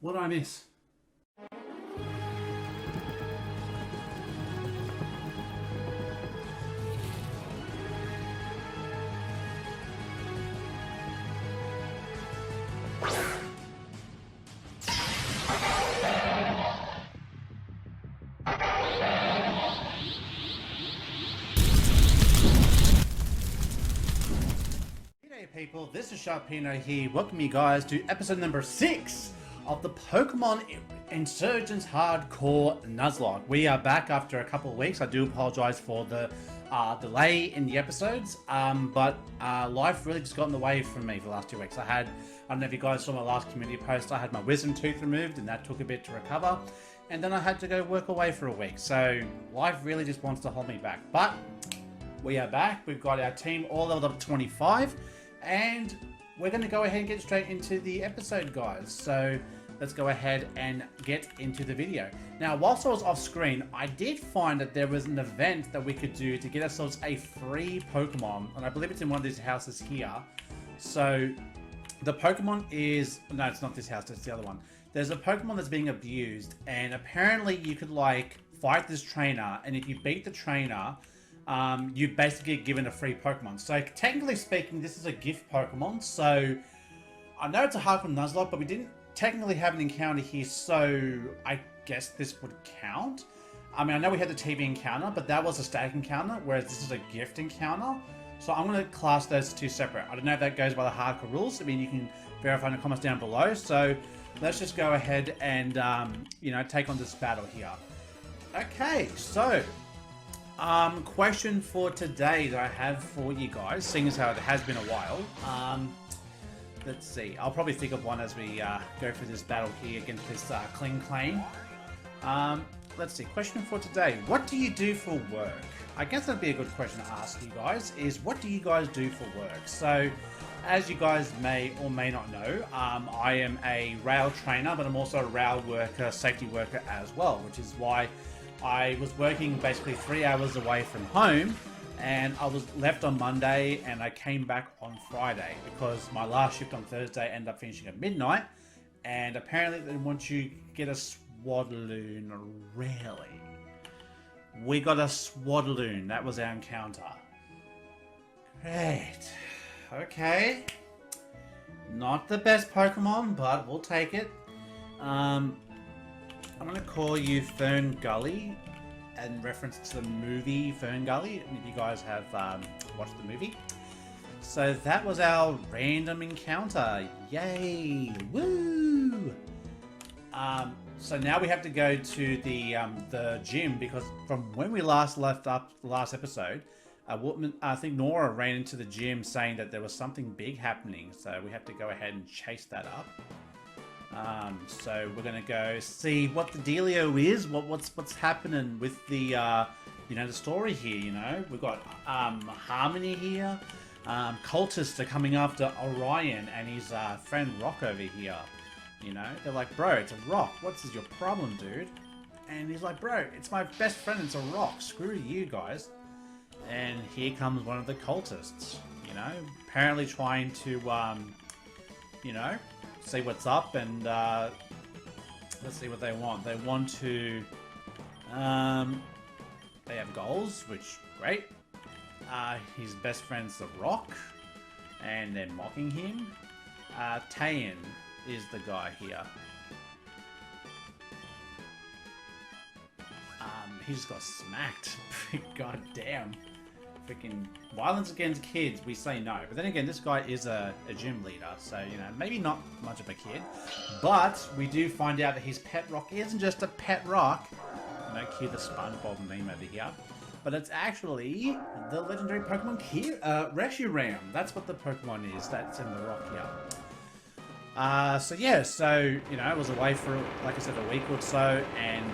What did I miss? People, this is Sharpino here. Welcome you guys to episode number 6 of the Pokémon Insurgence Hardcore Nuzlocke. We are back after a couple of weeks. I do apologize for the delay in the episodes, but life really just got in the way from me for the last 2 weeks. I don't know if you guys saw my last community post, I had my wisdom tooth removed and that took a bit to recover. And then I had to go work away for a week. So life really just wants to hold me back. But we are back. We've got our team all leveled up to 25. And we're going to go ahead and get straight into the episode, guys. So let's go ahead and get into the video. Now, whilst I was off screen, I did find that there was an event that we could do to get ourselves a free Pokemon. And I believe it's in one of these houses here. So the Pokemon is... No, it's not this house, it's the other one. There's a Pokemon that's being abused. And apparently you could, like, fight this trainer. And if you beat the trainer... you basically get given a free Pokemon. So technically speaking, this is a gift Pokemon. So I know it's a Hardcore Nuzlocke, but we didn't technically have an encounter here, so I guess this would count. I mean, I know we had the TV encounter, but that was a static encounter, whereas this is a gift encounter. So I'm going to class those two separate. I don't know if that goes by the hardcore rules. I mean, you can verify in the comments down below. So let's just go ahead and, you know, take on this battle here. Okay, so... question for today that I have for you guys, seeing as how it has been a while. Let's see, I'll probably think of one as we go through this battle here against this Kling Claim. Let's see, question for today. What do you do for work? I guess that'd be a good question to ask you guys, is what do you guys do for work? So, as you guys may or may not know, I am a rail trainer, but I'm also a rail worker, safety worker as well, which is why I was working basically 3 hours away from home, and I was left on Monday and I came back on Friday because my last shift on Thursday ended up finishing at midnight, and apparently they want you to get a Swadloon. Really? We got a Swadloon. That was our encounter. Great. Okay. Not the best Pokemon, but we'll take it. I'm going to call you Fern Gully in reference to the movie Fern Gully, if you guys have watched the movie. So that was our random encounter. Yay! Woo! So now we have to go to the gym, because from when we last left up the last episode, a woman, I think Nora, ran into the gym saying that there was something big happening. So we have to go ahead and chase that up. So we're gonna go see what the dealio is, what's happening with the you know, the story here. You know, we've got Harmony here. Cultists are coming after Orion and his friend Rock over here. You know, they're like, bro, it's a rock. What's your problem, dude? And he's like, bro, it's my best friend. It's a rock. Screw you guys. And here comes one of the cultists. You know, apparently trying to you know, see what's up, and let's see what they want. They want to they have goals, which great. His best friend's the Rock, and they're mocking him. Tayan is the guy here. He just got smacked. God damn. Freaking violence against kids, we say no. But then again, this guy is a gym leader, so, you know, maybe not much of a kid. But we do find out that his pet rock isn't just a pet rock. No, cue the SpongeBob meme over here. But it's actually the legendary Pokemon Reshiram. That's what the Pokemon is that's in the rock here. So yeah, so, you know, I was away for, like I said, a week or so, and,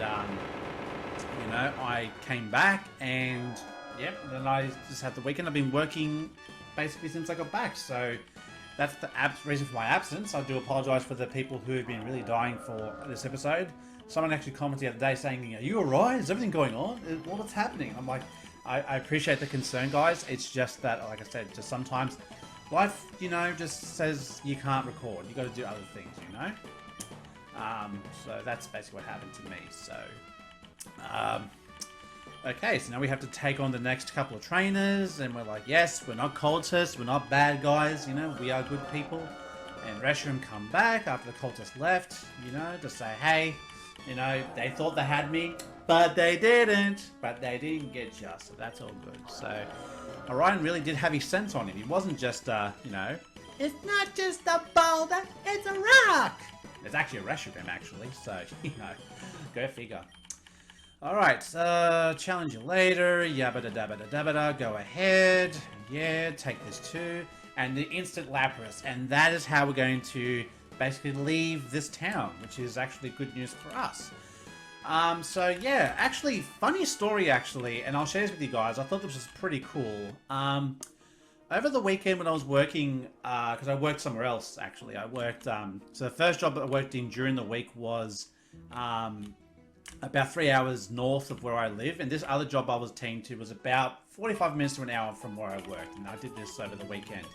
you know, I came back, and, yep, then I just had the weekend. I've been working basically since I got back, so that's the reason for my absence. I do apologise for the people who have been really dying for this episode. Someone actually commented the other day saying, are you alright? Is everything going on? What's happening? I'm like, I appreciate the concern, guys. It's just that, like I said, just sometimes life, you know, just says you can't record. You got to do other things, you know. So that's basically what happened to me. So, okay, so now we have to take on the next couple of trainers, and we're like, yes, we're not cultists, we're not bad guys, you know, we are good people. And Reshiram come back after the cultists left, you know, to say, hey, you know, they thought they had me, but they didn't. But they didn't get you, so that's all good. So, Orion really did have his sense on him. He wasn't just, you know, it's not just a boulder, it's a rock. It's actually a Reshiram, actually, so, you know, go figure. Alright, challenge you later, yabba da dabba da dabba da, go ahead, yeah, take this too, and the instant Lapras, and that is how we're going to basically leave this town, which is actually good news for us. So yeah, actually, funny story actually, and I'll share this with you guys, I thought this was pretty cool. Over the weekend when I was working, because I worked somewhere else actually, I worked, so the first job that I worked in during the week was, about 3 hours north of where I live, and this other job I was teamed to was about 45 minutes to an hour from where I worked, and I did this over the weekend.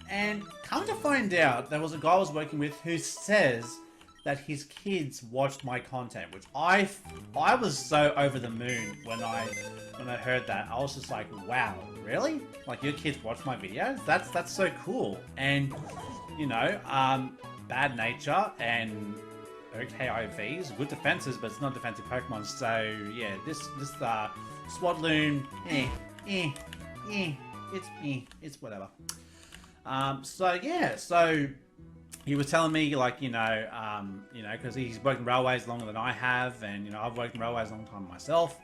And come to find out, there was a guy I was working with who says that his kids watched my content, which I was so over the moon when I heard that. I was just like, wow, really? Like, your kids watch my videos? That's so cool. And you know, bad nature and KIVs, good defenses, but it's not defensive Pokemon. So yeah, this Swadloon, it's whatever. So yeah, so he was telling me, like, you know, because he's worked in railways longer than I have, and you know, I've worked in railways a long time myself.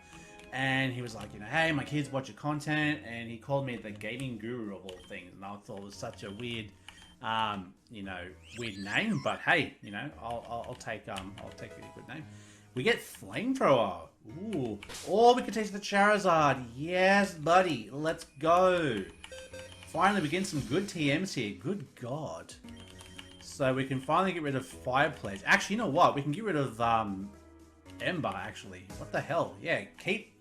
And he was like, you know, hey, my kids watch your content, and he called me the gaming guru of all things, and I thought it was such a weird, you know, weird name, but hey, you know, I'll take a good name. We get Flamethrower, ooh, or we could take the Charizard. Yes, buddy, let's go. Finally, we get some good TMs here. Good God. So we can finally get rid of Fireplace. Actually, you know what? We can get rid of Ember. Actually, what the hell? Yeah, keep.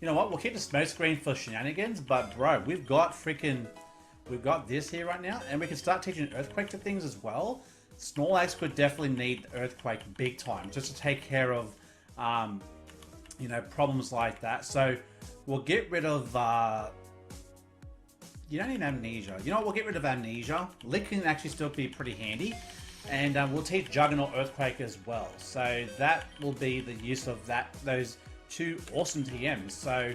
You know what? We'll keep the smoke screen for shenanigans, but bro, we've got this here right now, and we can start teaching Earthquake to things as well. Snorlax could definitely need Earthquake big time, just to take care of, you know, problems like that. So we'll get rid of, you don't need Amnesia. You know what, we'll get rid of Amnesia. Lick can actually still be pretty handy. And we'll teach Juggernaut Earthquake as well. So that will be the use of those two awesome TMs. So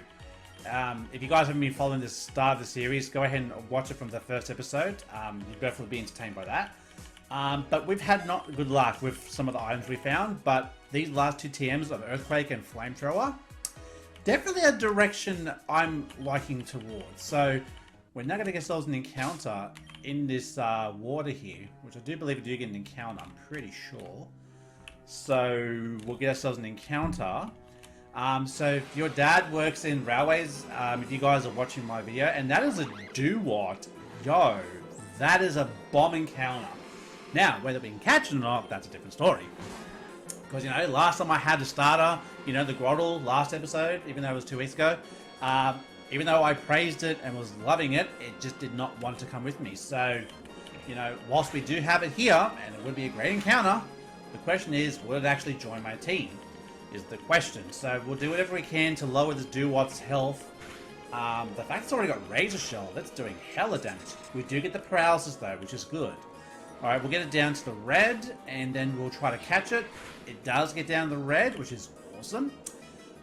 if you guys haven't been following the start of the series, go ahead and watch it from the first episode. You both will be entertained by that. But we've had not good luck with some of the items we found, but these last two TMs of Earthquake and Flamethrower, definitely a direction I'm liking towards. So we're now going to get ourselves an encounter in this water here, which I do believe we do get an encounter, I'm pretty sure. So we'll get ourselves an encounter. So if your dad works in railways, if you guys are watching my video, and that is a do-what, yo, that is a bomb encounter. Now, whether we can catch it or not, that's a different story. Because, you know, last time I had a starter, you know, the Groddle last episode, even though it was 2 weeks ago, even though I praised it and was loving it, it just did not want to come with me. So, you know, whilst we do have it here, and it would be a great encounter, the question is, will it actually join my team? Is the question. So we'll do whatever we can to lower this Duwat's health. The fact it's already got Razor Shell, that's doing hella damage. We do get the paralysis though, which is good. Alright, we'll get it down to the red, and then we'll try to catch it. It does get down to the red, which is awesome.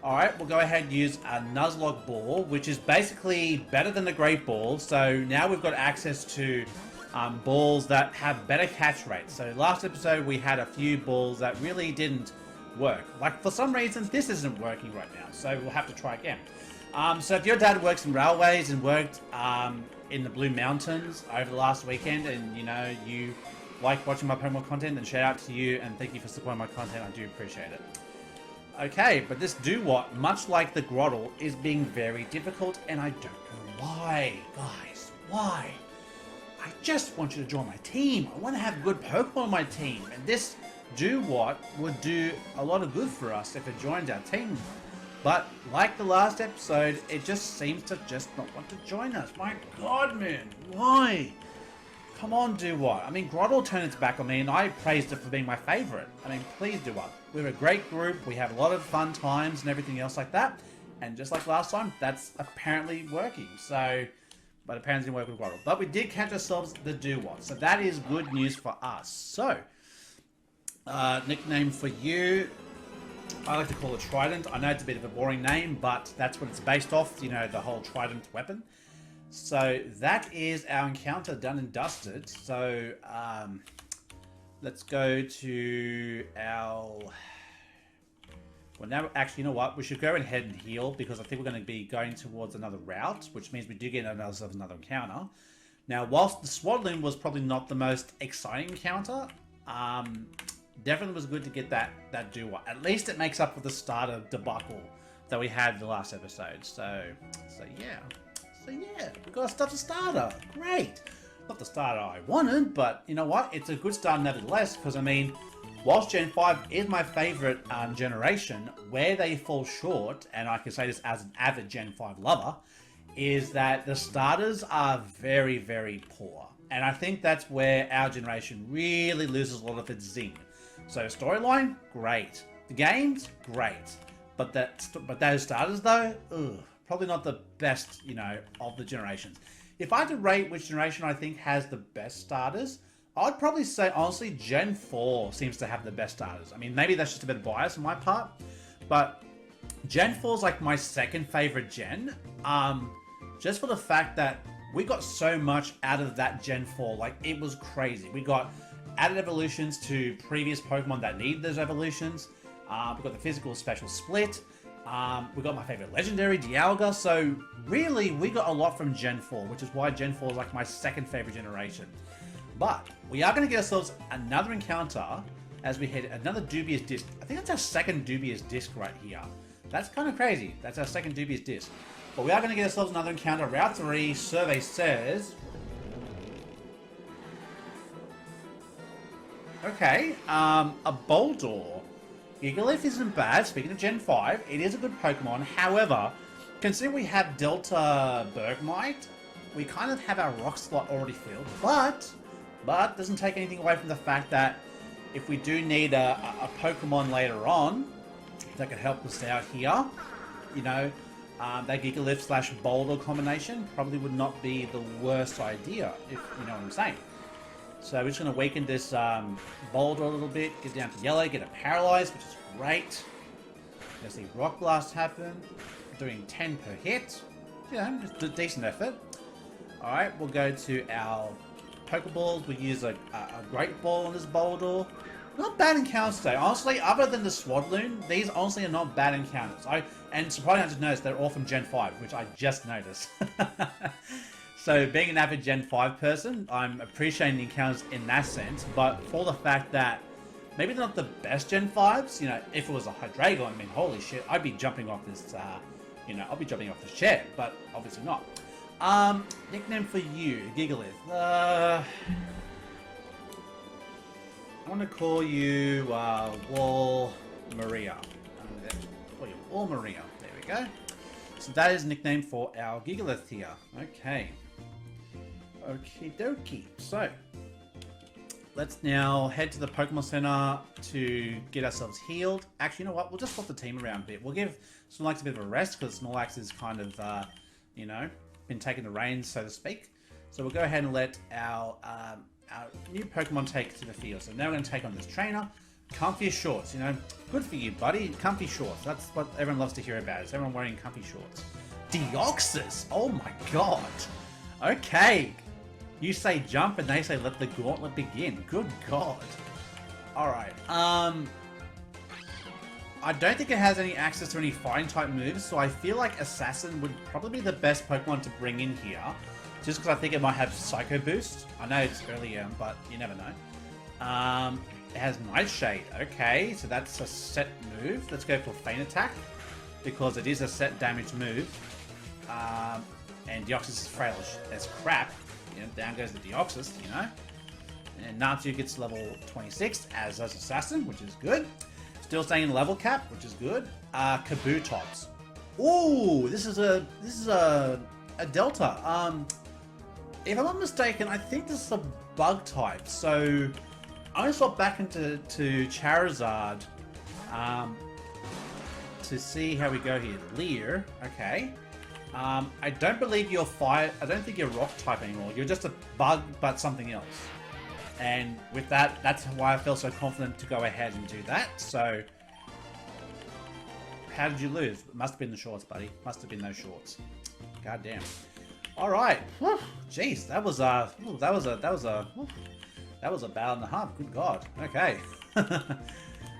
Alright, we'll go ahead and use a Nuzlocke Ball, which is basically better than the Great Ball. So now we've got access to balls that have better catch rates. So last episode we had a few balls that really didn't work. Like, for some reason, this isn't working right now, so we'll have to try again. So if your dad works in railways and worked in the Blue Mountains over the last weekend, and you know, you like watching my Pokemon content, then shout out to you, and thank you for supporting my content. I do appreciate it. Okay, but this Do-What, much like the Groddle, is being very difficult, and I don't know why. Guys, why? I just want you to join my team. I want to have good Pokemon on my team, and this Do-What would do a lot of good for us if it joined our team. But like the last episode, it just seems to just not want to join us. My God, man, why? Come on, do what? I mean, Groddle turned its back on me, and I praised it for being my favorite. I mean, please do what? We're a great group, we have a lot of fun times and everything else like that. And just like last time, that's apparently working. So, but apparently it didn't work with Groddle. But we did catch ourselves the do what. So that is good news for us. So, nickname for you. I like to call it Trident. I know it's a bit of a boring name, but that's what it's based off, you know, the whole Trident weapon. So that is our encounter done and dusted. So let's go to our... Well, now, actually, you know what? We should go ahead and heal, because I think we're going to be going towards another route, which means we do get another encounter. Now, whilst the Swaddling was probably not the most exciting encounter, definitely was good to get that do-what. At least it makes up for the starter debacle that we had in the last episode. So yeah, we got stuff to starter. Great. Not the starter I wanted, but you know what? It's a good start nevertheless, because I mean, whilst Gen 5 is my favorite generation, where they fall short, and I can say this as an avid Gen 5 lover, is that the starters are very, very poor. And I think that's where our generation really loses a lot of its zing. So storyline, great. The games, great. But those starters though, probably not the best, you know, of the generations. If I had to rate which generation I think has the best starters, I'd probably say, honestly, Gen 4 seems to have the best starters. I mean, maybe that's just a bit of bias on my part, but Gen 4 is like my second favorite gen, just for the fact that we got so much out of that Gen 4. Like, it was crazy. We got added evolutions to previous Pokemon that need those evolutions. We got the physical special split. We got my favorite legendary, Dialga. So really, we got a lot from Gen 4, which is why Gen 4 is like my second favorite generation. But we are going to get ourselves another encounter as we hit another dubious disc. I think that's our second dubious disc right here. That's kind of crazy. That's our second dubious disc. But we are going to get ourselves another encounter. Route 3, survey says... Okay, a Boldor. Gigalith isn't bad. Speaking of Gen 5, it is a good Pokemon. However, considering we have Delta Bergmite, we kind of have our rock slot already filled. But doesn't take anything away from the fact that if we do need a Pokemon later on that could help us out here, you know, that Gigalith / Boulder combination probably would not be the worst idea, if you know what I'm saying. So we're just going to weaken this Boulder a little bit, get down to yellow, get it paralyzed, which is great. Let's see Rock Blast happen, doing 10 per hit. Yeah, just a decent effort. Alright, we'll go to our Pokeballs. We use a Great Ball on this Boulder. Not bad encounters today. Honestly, other than the Swadloon, these honestly are not bad encounters. And surprisingly, I just noticed they're all from Gen 5, which I just noticed. So being an avid Gen 5 person, I'm appreciating the encounters in that sense, but for the fact that maybe they're not the best Gen 5s, you know, if it was a Hydreigon, I mean, holy shit, I'd be jumping off this, you know, I'll be jumping off this chair, but obviously not. Nickname for you, Gigalith. I want to call you, Wall Maria. Call you Wall Maria. There we go. So that is a nickname for our Gigalith here. Okay. Okie dokie. So, let's now head to the Pokemon Center to get ourselves healed. Actually, you know what? We'll just swap the team around a bit. We'll give Snorlax a bit of a rest because Snorlax is kind of, you know, been taking the reins, so to speak. So we'll go ahead and let our new Pokemon take to the field. So now we're going to take on this trainer. Comfy shorts, you know. Good for you, buddy. Comfy shorts. That's what everyone loves to hear about. Is everyone wearing comfy shorts? Deoxys! Oh my god. Okay. You say jump and they say let the gauntlet begin. Good god. Alright. I don't think it has any access to any fighting type moves, so I feel like Assassin would probably be the best Pokemon to bring in here. Just because I think it might have Psycho Boost. I know it's early, but you never know. It has Nightshade. Okay, so that's a set move. Let's go for Feint Attack, because it is a set damage move. And Deoxys is frail as crap. You know, down goes the Deoxys, you know. And Natsu gets level 26, as does Assassin, which is good. Still staying in level cap, which is good. Kabutops. Ooh, this is a Delta. if I'm not mistaken, I think this is a bug type. So I'm gonna swap back into Charizard to see how we go here. Leer, okay. I don't believe you're fire. I don't think you're rock type anymore. You're just a bug, but something else. And with that, that's why I feel so confident to go ahead and do that. So, how did you lose? It must have been the shorts, buddy. Must have been those shorts. God damn. All right. Jeez, that was a battle and a half. Good God. Okay.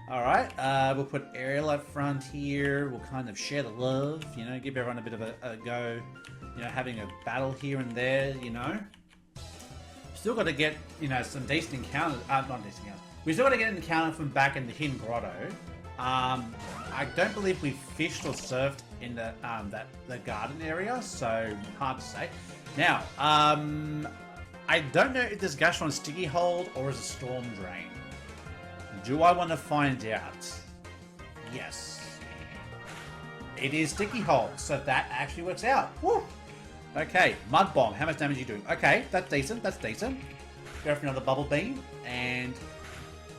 All right. We'll put Ariel up front here. We'll kind of share the love. You know, give everyone a bit of a go. You know, having a battle here and there. You know. Still got to get, you know, some decent encounters. Not decent encounters. We still got to get an encounter from back in the Hidden Grotto. I don't believe we fished or surfed in the garden area, so hard to say. Now, I don't know if this Gastron Sticky Hold or is a Storm Drain. Do I want to find out? Yes. It is Sticky Hold, so that actually works out. Woo! Okay, Mud Bomb. How much damage are you doing? Okay, that's decent. That's decent. Go for another Bubble Beam. And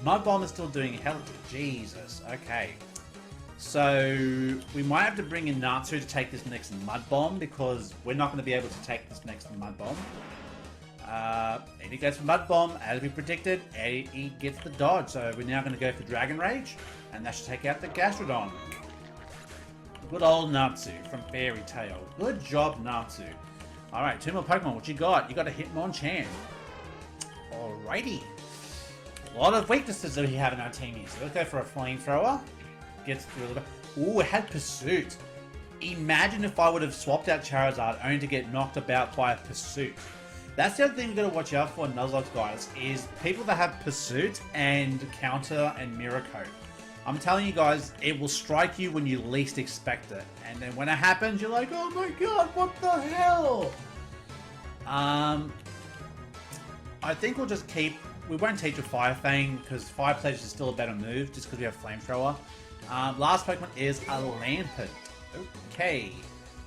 Mud Bomb is still doing hell. Jesus. Okay. So we might have to bring in Natsu to take this next Mud Bomb because we're not going to be able to take this next Mud Bomb. Eddie goes for Mud Bomb. As we predicted, Eddie gets the dodge. So we're now going to go for Dragon Rage. And that should take out the Gastrodon. Good old Natsu from Fairy Tail. Good job, Natsu. Alright, 2 more Pokemon. What you got? You got a Hitmonchan. Alrighty. A lot of weaknesses that we have in our team here. So let's go for a Flamethrower. Gets through a little bit. Ooh, it had Pursuit. Imagine if I would have swapped out Charizard only to get knocked about by a Pursuit. That's the other thing we've got to watch out for in Nuzlocke, guys, is people that have Pursuit and Counter and Mirror Coat. I'm telling you guys, it will strike you when you least expect it. And then when it happens, you're like, oh my god, what the hell? I think we'll just keep... We won't teach a Fire Fang, because Fire Pledge is still a better move, just because we have Flamethrower. Last Pokemon is a Lampent. Okay.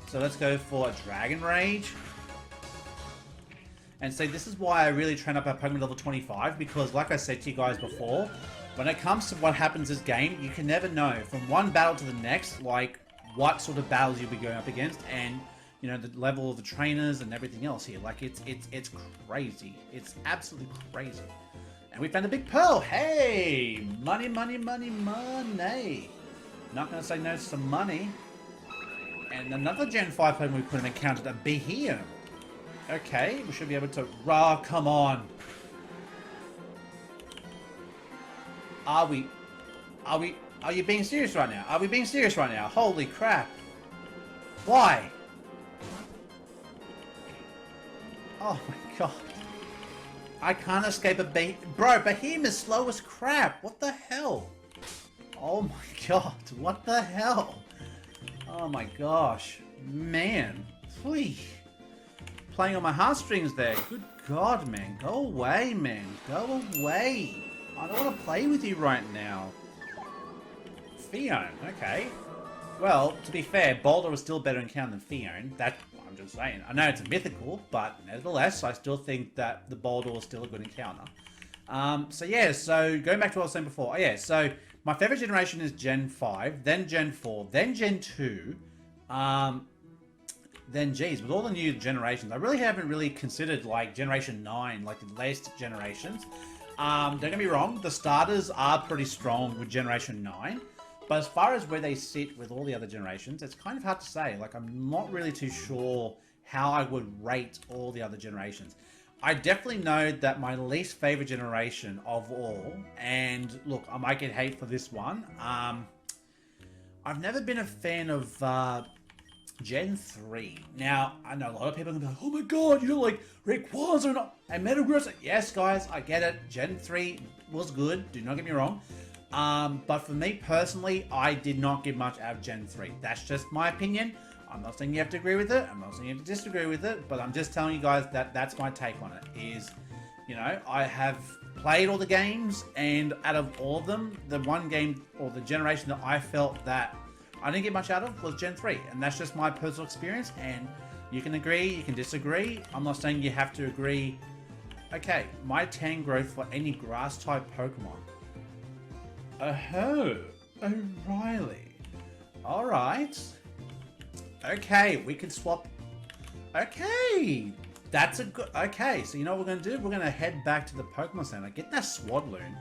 So let's go for a Dragon Rage. And so this is why I really train up our Pokemon level 25, because like I said to you guys before, when it comes to what happens this game, you can never know from one battle to the next, like what sort of battles you'll be going up against, and you know the level of the trainers and everything else here. Like it's crazy. It's absolutely crazy. And we found a big pearl. Hey, money, money, money, money. Not gonna say no to some money. And another Gen 5 Pokemon we could have encountered, a Behemoth. Okay, we should be able to. Come on. Are you being serious right now? Are we being serious right now? Holy crap. Why? Oh my god. I can't escape a Bro, Behemoth is slow as crap. What the hell? Oh my god. What the hell? Oh my gosh. Man. Please. Playing on my heartstrings there. Good god, man. Go away, man. Go away. I don't want to play with you right now. Fion, okay. Well, to be fair, Boulder was still better encounter than Fion. That, I'm just saying. I know it's a mythical, but nevertheless, I still think that the Boulder was still a good encounter. So yeah, so going back to what I was saying before. Oh yeah, so my favorite generation is Gen 5, then Gen 4, then Gen 2, then geez, with all the new generations, I really haven't really considered like Generation 9, like the latest generations. Don't get me wrong, the starters are pretty strong with Generation 9, but as far as where they sit with all the other generations, it's kind of hard to say. Like, I'm not really too sure how I would rate all the other generations. I definitely know that my least favorite generation of all, and look, I might get hate for this one, I've never been a fan of Gen 3. Now, I know a lot of people are going to be like, oh my god, you don't like Rayquaza and Metagross. Yes, guys, I get it. Gen 3 was good, do not get me wrong. But for me personally, I did not get much out of Gen 3. That's just my opinion. I'm not saying you have to agree with it. I'm not saying you have to disagree with it. But I'm just telling you guys that that's my take on it. Is, you know, I have played all the games, and out of all of them, the one game or the generation that I felt that I didn't get much out of was Gen 3. And that's just my personal experience. And, You can agree, you can disagree. I'm not saying you have to agree. Okay, my Tangrowth for any grass-type Pokemon. Oh, O'Reilly. Alright. Okay, we can swap. Okay, that's a good... Okay, so you know what we're going to do? We're going to head back to the Pokemon Center, get that Swadloon,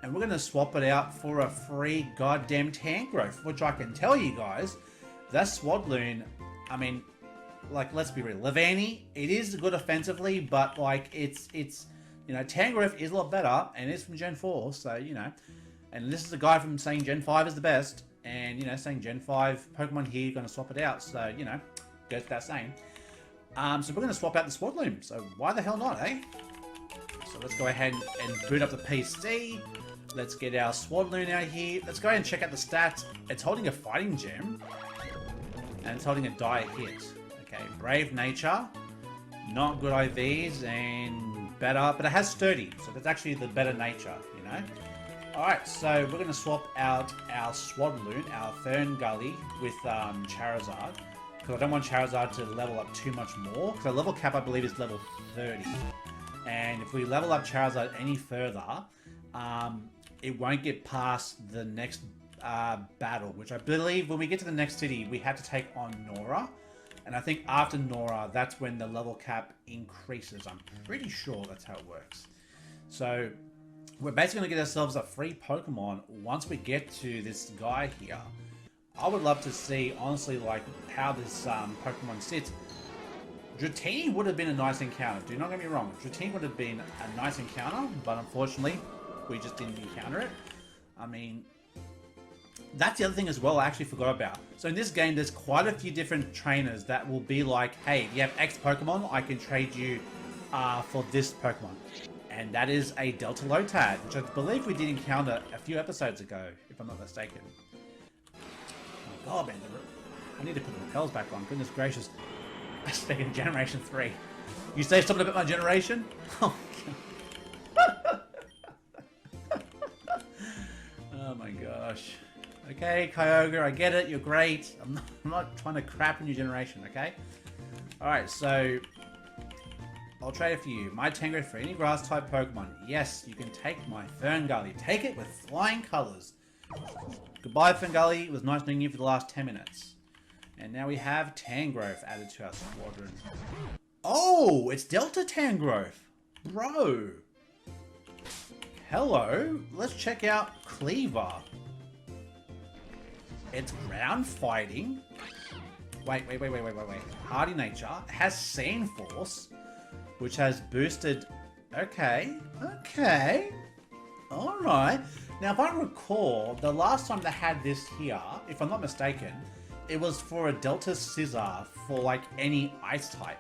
and we're going to swap it out for a free goddamn Tangrowth, which I can tell you guys, that Swadloon, I mean, like, let's be real. Levani, it is good offensively, but, like, it's you know, Tangrowth is a lot better, and it's from Gen 4, so, you know, and this is a guy from saying Gen 5 is the best, and, you know, saying Gen 5 Pokemon here, going to swap it out, so, you know, goes without saying. So we're going to swap out the Swadloon, so why the hell not, eh? So let's go ahead and boot up the PC. Let's get our Swadloon out here. Let's go ahead and check out the stats. It's holding a Fighting Gem, and it's holding a Dire Hit. Okay, Brave Nature, not good IVs, and better, but it has Sturdy, so that's actually the better nature, you know? Alright, so we're going to swap out our Swadloon, our Fern Gully, with Charizard. Because I don't want Charizard to level up too much more. Because our level cap, I believe, is level 30. And if we level up Charizard any further, it won't get past the next battle. Which I believe, when we get to the next city, we have to take on Nora. And I think after Nora, that's when the level cap increases. I'm pretty sure that's how it works. So we're basically going to get ourselves a free Pokemon once we get to this guy here. I would love to see, honestly, like, how this Pokemon sits. Dratini would have been a nice encounter. Do not get me wrong. Dratini would have been a nice encounter, but unfortunately, we just didn't encounter it. I mean, that's the other thing as well I actually forgot about. So in this game, there's quite a few different trainers that will be like, hey, if you have X Pokemon, I can trade you for this Pokemon. And that is a Delta Lotad, which I believe we did encounter a few episodes ago, if I'm not mistaken. Oh god, man, I need to put the repels back on. Goodness gracious. Speaking of Generation 3. You say something about my generation? Oh, god. Oh my gosh. Okay, Kyogre, I get it. You're great. I'm not trying to crap on your generation, okay? Alright, so I'll trade it for you. My Tangrowth for any grass-type Pokemon. Yes, you can take my Ferngully. Take it with flying colors. Goodbye, Ferngully. It was nice knowing you for the last 10 minutes. And now we have Tangrowth added to our squadron. Oh, it's Delta Tangrowth. Bro. Hello. Let's check out Cleaver. It's ground fighting. Wait. Hardy nature. It has Sand Force, which has boosted... Okay. Alright. Now, if I recall, the last time they had this here, if I'm not mistaken, it was for a Delta Scizor for, like, any ice type.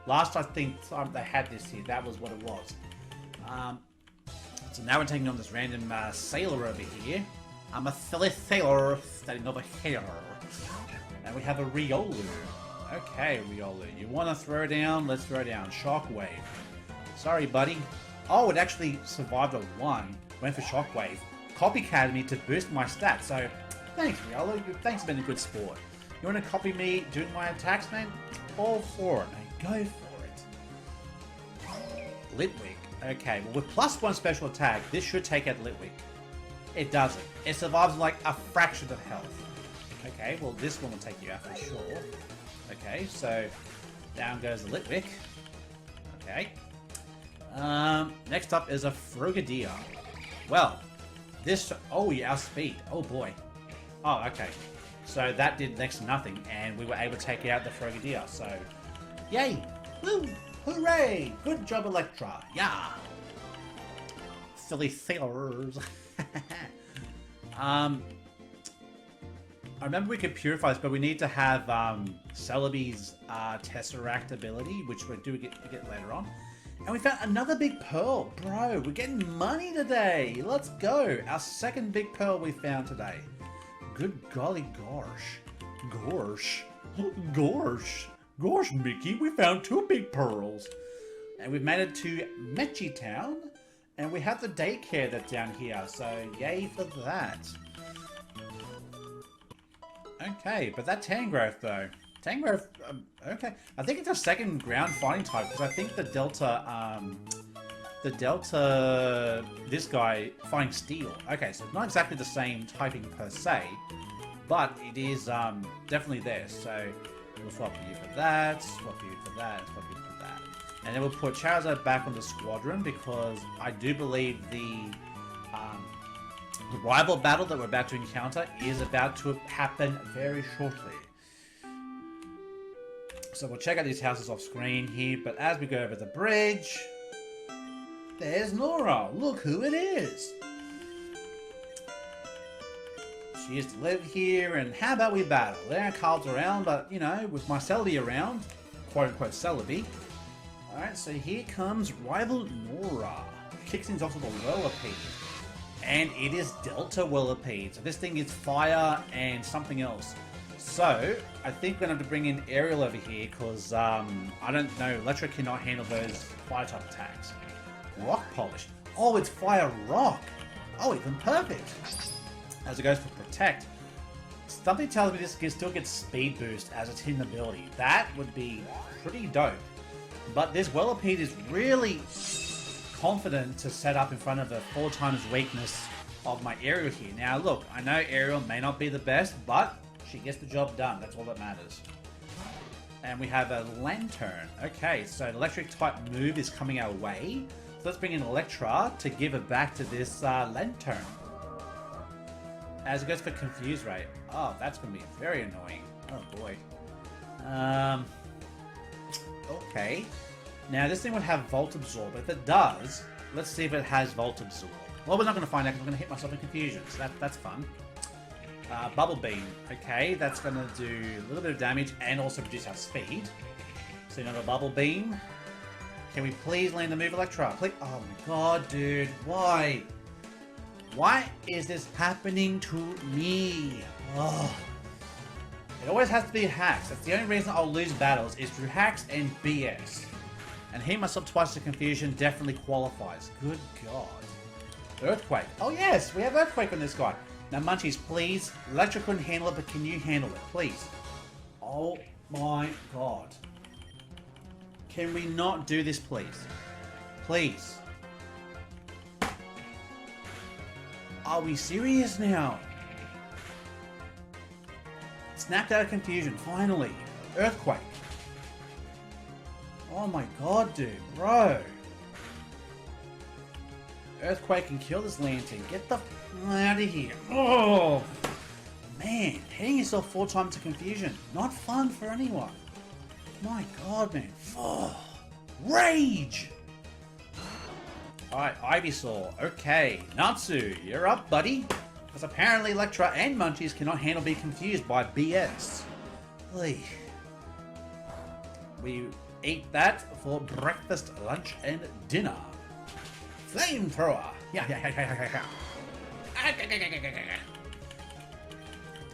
Last, I think, time they had this here, that was what it was. So now we're taking on this random sailor over here. I'm a silly sailor standing over here. And we have a Riolu. Okay, Riolu. You want to throw down? Let's throw down. Shockwave. Sorry, buddy. Oh, it actually survived a 1. Went for Shockwave. Copycatted me to boost my stats. So, thanks, Riolu. Thanks for being a good sport. You want to copy me doing my attacks, man? All for it, mate. Go for it. Litwick. Okay, well, with +1 special attack, this should take out Litwick. It doesn't. It survives like a fraction of health. Okay, well, this one will take you out for sure. Okay, so down goes the Litwick. Okay. Next up is a Frogadier. Well, this... Oh, yeah, our speed. Oh, boy. Oh, okay. So that did next to nothing, and we were able to take out the Frogadier. So, yay! Woo! Hooray! Good job, Electra. Yeah! Silly sailors. I remember we could purify this, but we need to have Celebi's Tesseract ability, which we'll do get later on. And we found another big pearl. Bro, we're getting money today. Let's go. Our second big pearl we found today. Good golly gosh. Gosh, Mickey, we found 2 big pearls. And we've made it to Metchi Town. And we have the daycare that's down here. So, yay for that. Okay, but that Tangrowth, though. Tango, okay. I think it's a second ground fighting type, because I think the Delta, this guy, fighting steel. Okay, so it's not exactly the same typing per se, but it is definitely there. So we'll swap you for that, swap you for that, swap you for that. And then we'll put Charizard back on the squadron, because I do believe the rival battle that we're about to encounter is about to happen very shortly. So we'll check out these houses off screen here, but as we go over the bridge, there's Nora. Look who it is. She used to live here, and how about we battle? There are cards around, but, you know, with my Celebi around, quote-unquote Celebi. Alright, so here comes rival Nora. Kicks things off with a Whirlipede. And it is Delta Whirlipede. So this thing is fire and something else. So, I think we're going to have to bring in Aerial over here, because, I don't know, Electric cannot handle those fire-type attacks. Rock Polish. Oh, it's Fire Rock. Oh, even perfect. As it goes for Protect. Something tells me this can still get Speed Boost as its hidden ability. That would be pretty dope. But this Whirlipede is really confident to set up in front of the 4 times weakness of my Aerial here. Now, look, I know Aerial may not be the best, but she gets the job done. That's all that matters. And we have a Lantern. Okay, so an electric type move is coming our way. So let's bring in Electra to give it back to this Lantern. As it goes for Confuse Ray. Oh, that's going to be very annoying. Oh boy. Okay. Now this thing would have Volt Absorb. If it does, let's see if it has Volt Absorb. Well, we're not going to find out because I'm going to hit myself in Confusion. So that's fun. Bubble Beam. Okay, that's going to do a little bit of damage and also reduce our speed. So another Bubble Beam. Can we please land the move Electra? Please. Oh my god, dude. Why? Why is this happening to me? Oh. It always has to be hacks. That's the only reason I'll lose battles is through hacks and BS. And hitting myself twice to Confusion definitely qualifies. Good god. Earthquake. Oh yes, we have Earthquake on this guy. Now Munchies, please. Electric couldn't handle it, but can you handle it? Please. Oh my god. Can we not do this, please? Please. Are we serious now? Snapped out of Confusion, finally. Earthquake. Oh my god, dude. Bro. Earthquake can kill this Lantern. Get the f out of here. Oh. Man, hitting yourself 4 times to Confusion. Not fun for anyone. My god, man. Oh. Rage! Alright, Ivysaur. Okay. Natsu, you're up, buddy. Because apparently Electra and Munchies cannot handle being confused by BS. Oy. We eat that for breakfast, lunch, and dinner. Flamethrower! Yeah.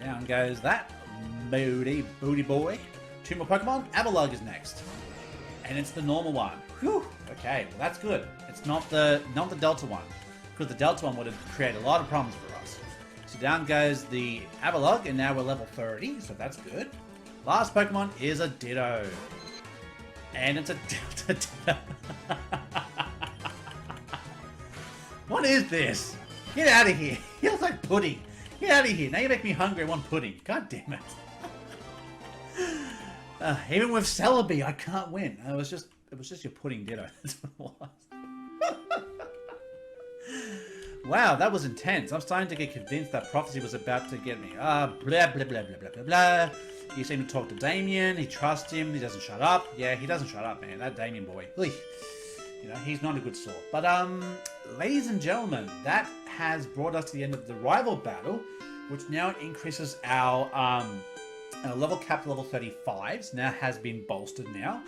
Down goes that booty boy. 2 more Pokemon. Avalugg is next. And it's the normal one. Whew. Okay, well that's good. It's not the Delta one. Because the Delta one would have created a lot of problems for us. So down goes the Avalugg, and now we're level 30, so that's good. Last Pokemon is a Ditto. And it's a Delta Ditto. What is this? Get out of here. You look like pudding. Get out of here. Now you make me hungry. I want pudding. God damn it. Even with Celebi, I can't win. It was just your pudding Ditto. That's what it was. Wow, that was intense. I'm starting to get convinced that Prophecy was about to get me. Blah, blah, blah, blah, blah, blah, blah. You seem to talk to Damien. He trusts him. He doesn't shut up. Yeah, he doesn't shut up, man. That Damien boy. You know, he's not a good sort. But, ladies and gentlemen, that has brought us to the end of the rival battle, which now increases our level cap to level 35. Now has been bolstered now.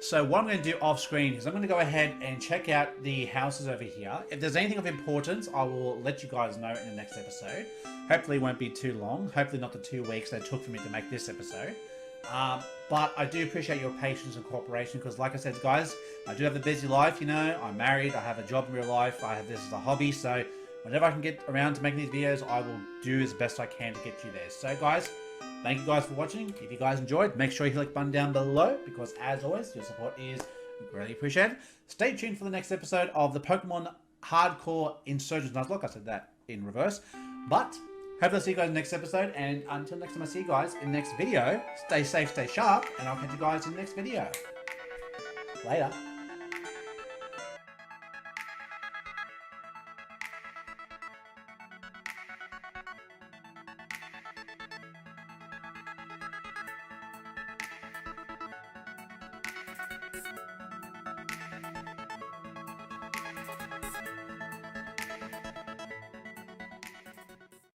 So what I'm going to do off screen is I'm going to go ahead and check out the houses over here. If there's anything of importance, I will let you guys know in the next episode. Hopefully it won't be too long. Hopefully not the 2 weeks that it took for me to make this episode. But I do appreciate your patience and cooperation because like I said, guys, I do have a busy life, you know. I'm married, I have a job in real life, I have this as a hobby. So whenever I can get around to making these videos, I will do as best I can to get you there. So guys, Thank you guys for watching. If you guys enjoyed, make sure you click the button down below because, as always, your support is greatly appreciated. Stay tuned for the next episode of the Pokemon Hardcore Insurgence Nuzlocke. I said that in reverse. But hope to see you guys in the next episode. And until next time I see you guys in the next video, stay safe, stay sharp, and I'll catch you guys in the next video. Later.